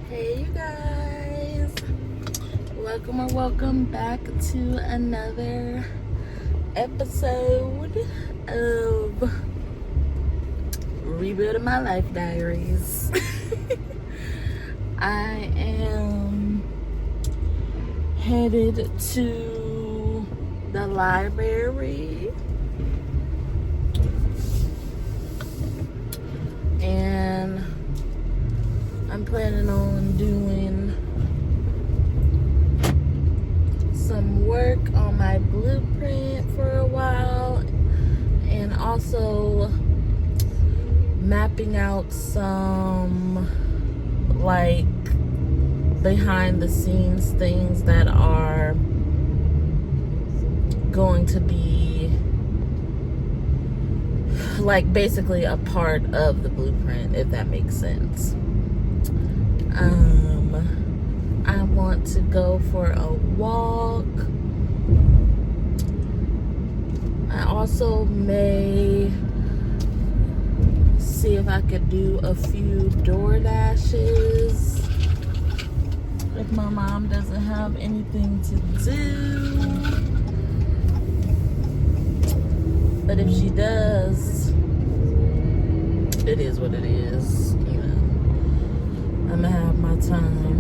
Hey you guys, welcome back to another episode of Rebuilding My Life Diaries. I am headed to the library and I'm planning on doing some work on my blueprint for a while and also mapping out some like behind the scenes things that are going to be like basically a part of the blueprint, if that makes sense. I want to go for a walk. I also may see if I could do a few door dashes if my mom doesn't have anything to do. But if she does, it is what it is, you know. I'm gonna have my time.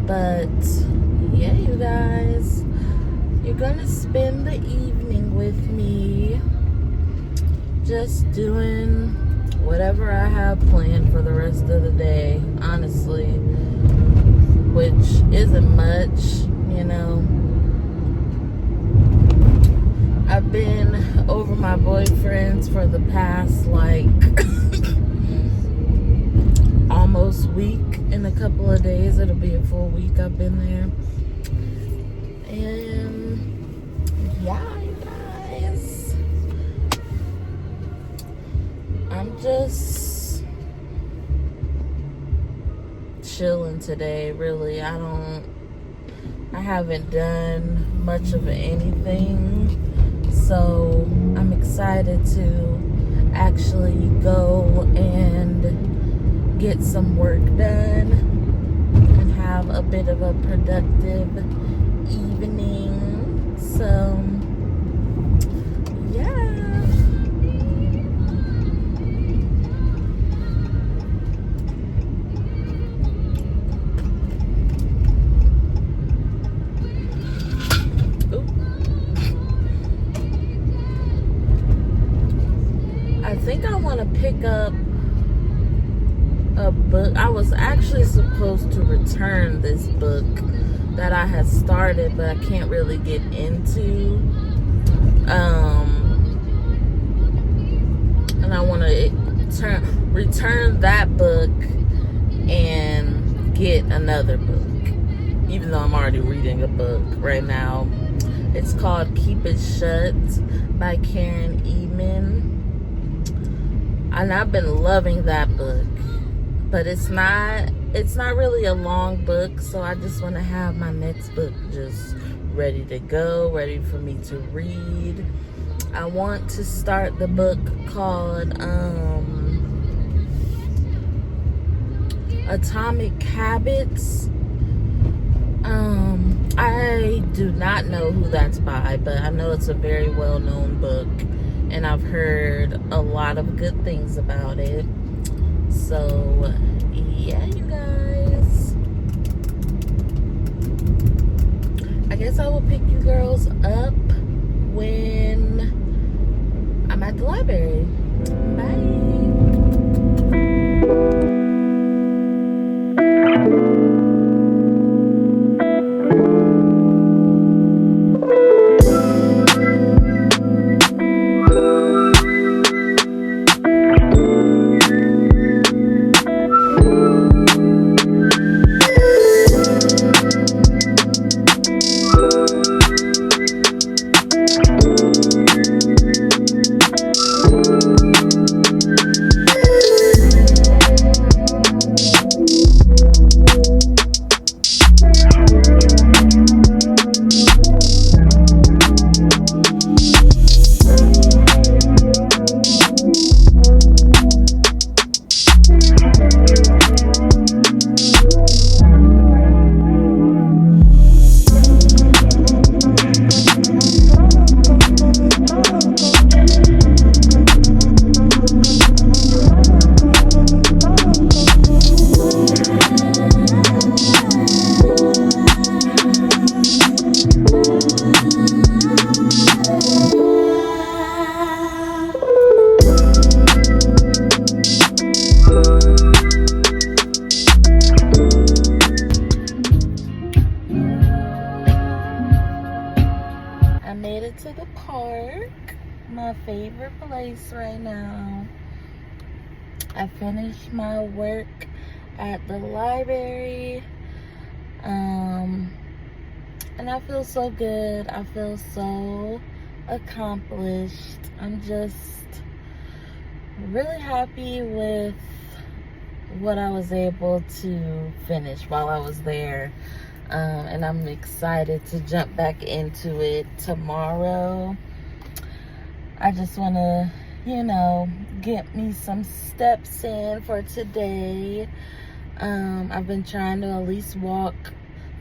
But yeah, you guys, you're gonna spend the evening with me just doing whatever I have planned for the rest of the day, honestly, which isn't much, you know. I've been over my boyfriend's for the past like almost week. In a couple of days it'll be a full week I've been there. And yeah, you guys, I'm just chilling today, really. I haven't done much of anything, so I'm excited to actually go and get some work done and have a bit of a productive evening. So yeah. Ooh. I think I want to pick up a book. I was actually supposed to return this book that I had started, but I can't really get into. And I want to return that book and get another book, even though I'm already reading a book right now. It's called Keep It Shut by Karen Eman. And I've been loving that book. But it's not really a long book, so I just want to have my next book just ready to go, ready for me to read. I want to start the book called Atomic Habits. I do not know who that's by, but I know it's a very well-known book, and I've heard a lot of good things about it. So, yeah, you guys. I guess I will pick you girls up when I'm at the library. Bye. favorite place right now. I finished my work at the library. And I feel so good. I feel so accomplished. I'm just really happy with what I was able to finish while I was there. And I'm excited to jump back into it tomorrow. I just want to, get me some steps in for today. I've been trying to at least walk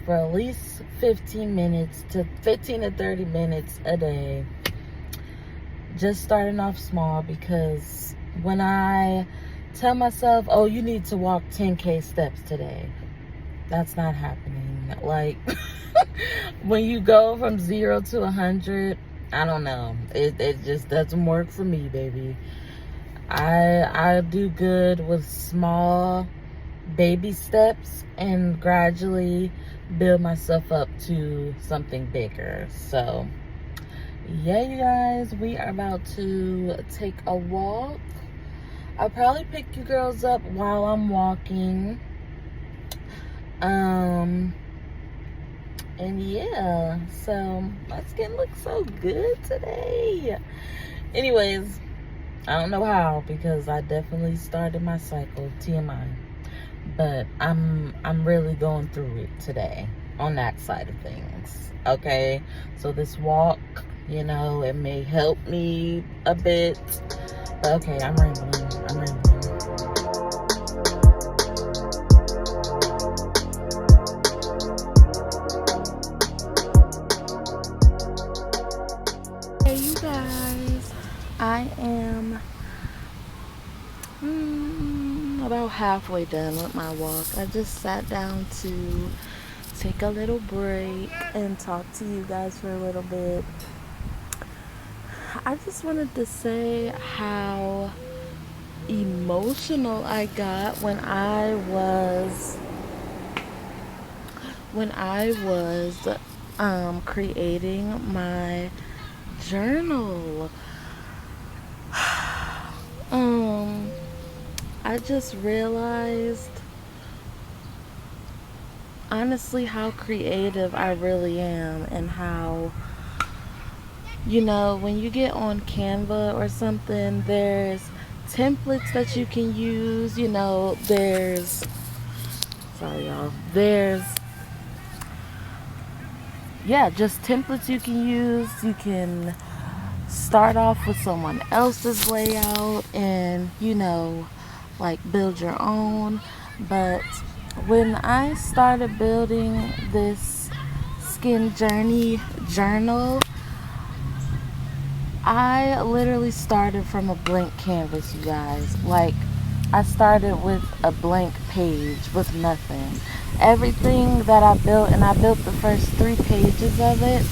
for at least 15 to 30 minutes a day. Just starting off small, because when I tell myself, oh, you need to walk 10K steps today, that's not happening. Like, when you go from 0 to 100, I don't know. It just doesn't work for me, baby. I do good with small baby steps and gradually build myself up to something bigger. So, yeah, you guys, we are about to take a walk. I'll probably pick you girls up while I'm walking. And yeah, so my skin looks so good today. Anyways, I don't know how, because I definitely started my cycle, TMI. But I'm really going through it today on that side of things. Okay, so this walk, it may help me a bit. But okay, I'm rambling. Hey, you guys, I am about halfway done with my walk. I just sat down to take a little break and talk to you guys for a little bit. I just wanted to say how emotional I got when I was creating my journal. I just realized, honestly, how creative I really am, and how, when you get on Canva or something, there's templates that you can use. Just templates you can use. You can start off with someone else's layout and, build your own. But when I started building this skin journey journal, I literally started from a blank canvas, you guys. Like, I started with a blank page with nothing. Everything that I built, and I built the first 3 pages of it,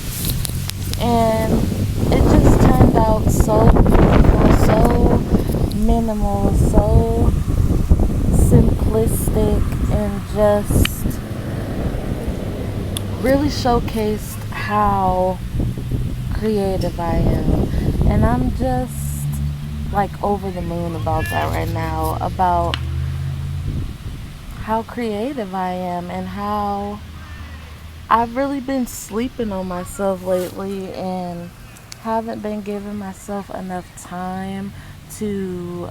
and it just turned out so beautiful, so minimal, so simplistic, and just really showcased how creative I am. And I'm just over the moon about that right now, about how creative I am and how I've really been sleeping on myself lately and haven't been giving myself enough time to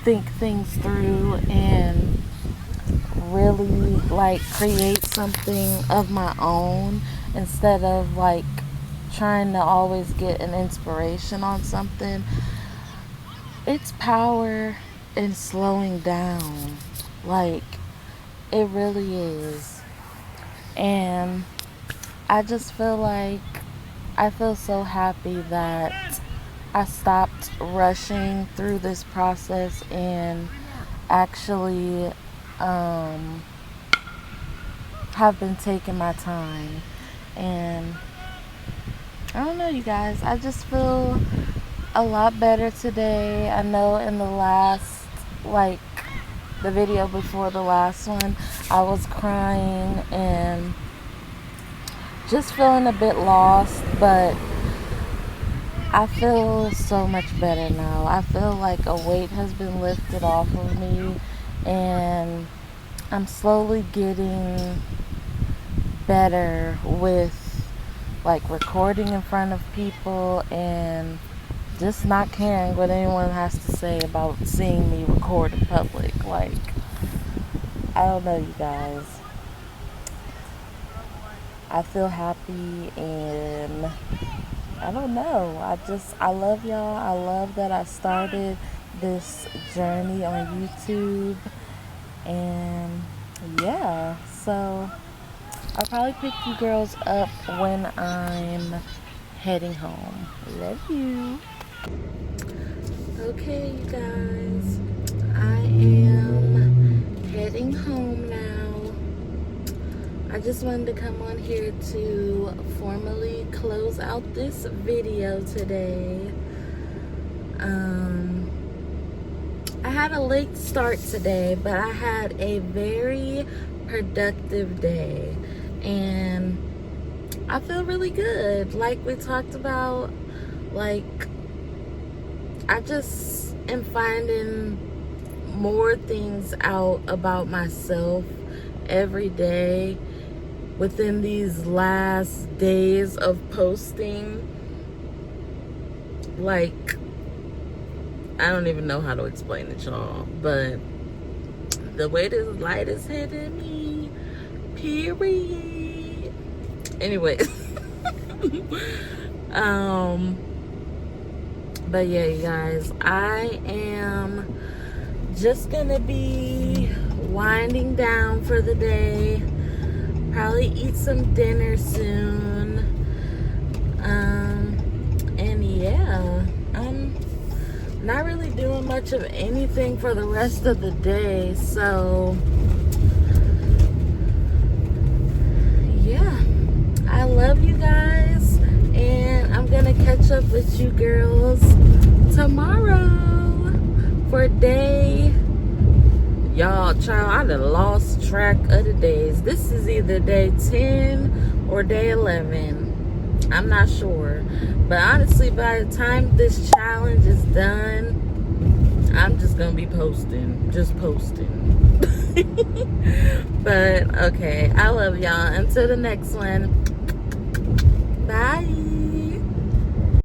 think things through and really create something of my own, instead of trying to always get an inspiration on something. It's power in slowing down. It really is. And I just I feel so happy that I stopped rushing through this process and actually have been taking my time. And I don't know, you guys, I just feel a lot better today. I know in the last, the video before the last one, I was crying and just feeling a bit lost, but I feel so much better now. I feel like a weight has been lifted off of me, and I'm slowly getting better with like recording in front of people and just not caring what anyone has to say about seeing me record in public. Like, I don't know, you guys. I feel happy, and I don't know. I love y'all. I love that I started this journey on YouTube. And yeah, so I'll probably pick you girls up when I'm heading home. Love you. Okay, you guys. I am heading home now. I just wanted to come on here to formally close out this video today. I had a late start today, but I had a very productive day, and I feel really good. Like we talked about, like, I just am finding more things out about myself every day within these last days of posting. Like, I don't even know how to explain it, y'all, but the way this light is hitting me, period. Anyway, but yeah, you guys, I am just gonna be winding down for the day. Probably eat some dinner soon. And yeah, I'm not really doing much of anything for the rest of the day, so yeah, I love you guys, and I'm gonna catch up with you girls tomorrow for day, y'all, child, I done lost track of the days. This is either day 10 or day 11. I'm not sure, but honestly, by the time this challenge is done, I'm just gonna be posting. But okay, I love y'all. Until the next one, bye.